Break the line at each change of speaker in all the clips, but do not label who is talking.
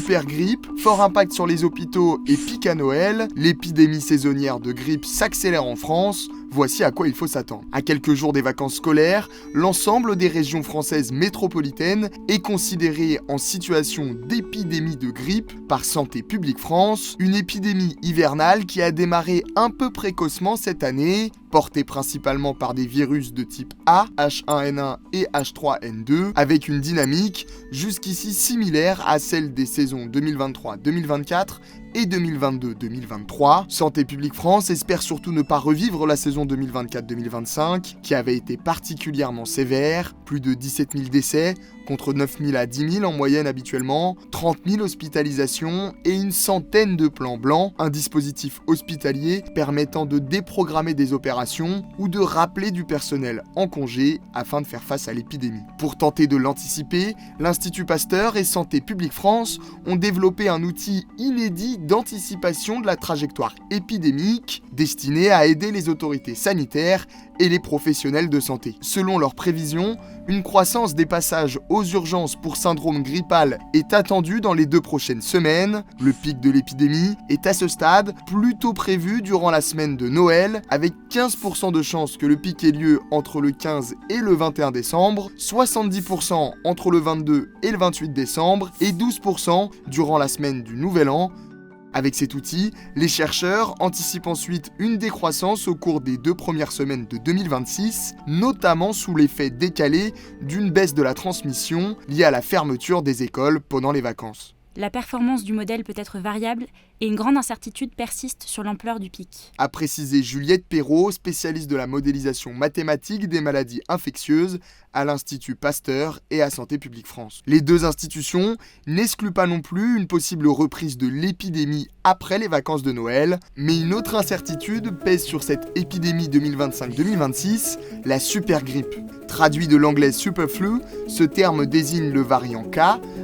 super grippe, fort impact sur les hôpitaux et pic à Noël, l'épidémie saisonnière de grippe s'accélère en France, voici à quoi il faut s'attendre. À quelques jours des vacances scolaires, l'ensemble des régions françaises métropolitaines est considéré en situation d'épidémie de grippe par Santé publique France, une épidémie hivernale qui a démarré un peu précocement cette année, portée principalement par des virus de type A, H1N1 et H3N2, avec une dynamique jusqu'ici similaire à celle des saisons 2023-2024 et 2022-2023. Santé publique France espère surtout ne pas revivre la saison 2024-2025, qui avait été particulièrement sévère, plus de 17 000 décès, contre 9 000 à 10 000 en moyenne habituellement, 30 000 hospitalisations et une centaine de plans blancs, un dispositif hospitalier permettant de déprogrammer des opérations ou de rappeler du personnel en congé afin de faire face à l'épidémie. Pour tenter de l'anticiper, l'Institut Pasteur et Santé publique France ont développé un outil inédit d'anticipation de la trajectoire épidémique destiné à aider les autorités sanitaires et les professionnels de santé. Selon leurs prévisions, une croissance des passages aux urgences pour syndrome grippal est attendue dans les 2 prochaines semaines. Le pic de l'épidémie est à ce stade plutôt prévu durant la semaine de Noël, avec 15% de chances que le pic ait lieu entre le 15 et le 21 décembre, 70% entre le 22 et le 28 décembre et 12% durant la semaine du Nouvel An. Avec cet outil, les chercheurs anticipent ensuite une décroissance au cours des 2 premières semaines de 2026, notamment sous l'effet décalé d'une baisse de la transmission liée à la fermeture des écoles pendant les vacances.
La performance du modèle peut être variable et une grande incertitude persiste sur l'ampleur du pic.
A précisé Juliette Perrault, spécialiste de la modélisation mathématique des maladies infectieuses à l'Institut Pasteur et à Santé publique France. Les 2 institutions n'excluent pas non plus une possible reprise de l'épidémie après les vacances de Noël, mais une autre incertitude pèse sur cette épidémie 2025-2026, la super grippe. Traduit de l'anglais superflu, ce terme désigne le variant K,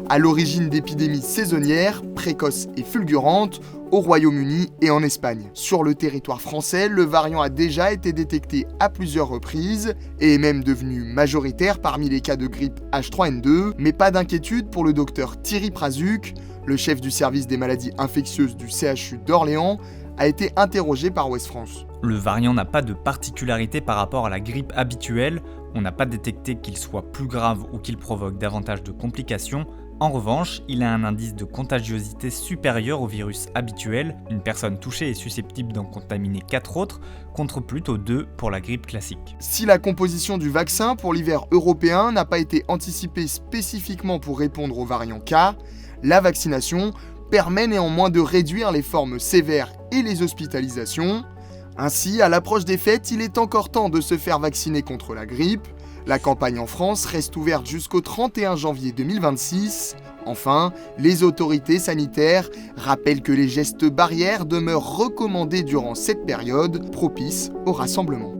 à l'origine d'épidémies saisonnières, précoces et fulgurantes, au Royaume-Uni et en Espagne. Sur le territoire français, le variant a déjà été détecté à plusieurs reprises et est même devenu majoritaire parmi les cas de grippe H3N2, mais pas d'inquiétude pour le docteur Thierry Prazuc, le chef du service des maladies infectieuses du CHU d'Orléans, a été interrogé par Ouest France.
Le variant n'a pas de particularité par rapport à la grippe habituelle, on n'a pas détecté qu'il soit plus grave ou qu'il provoque davantage de complications. En revanche, il a un indice de contagiosité supérieur au virus habituel. Une personne touchée est susceptible d'en contaminer 4 autres, contre plutôt 2 pour la grippe classique.
Si la composition du vaccin pour l'hiver européen n'a pas été anticipée spécifiquement pour répondre au variant K, la vaccination permet néanmoins de réduire les formes sévères et les hospitalisations. Ainsi, à l'approche des fêtes, il est encore temps de se faire vacciner contre la grippe. La campagne en France reste ouverte jusqu'au 31 janvier 2026. Enfin, les autorités sanitaires rappellent que les gestes barrières demeurent recommandés durant cette période propice au rassemblement.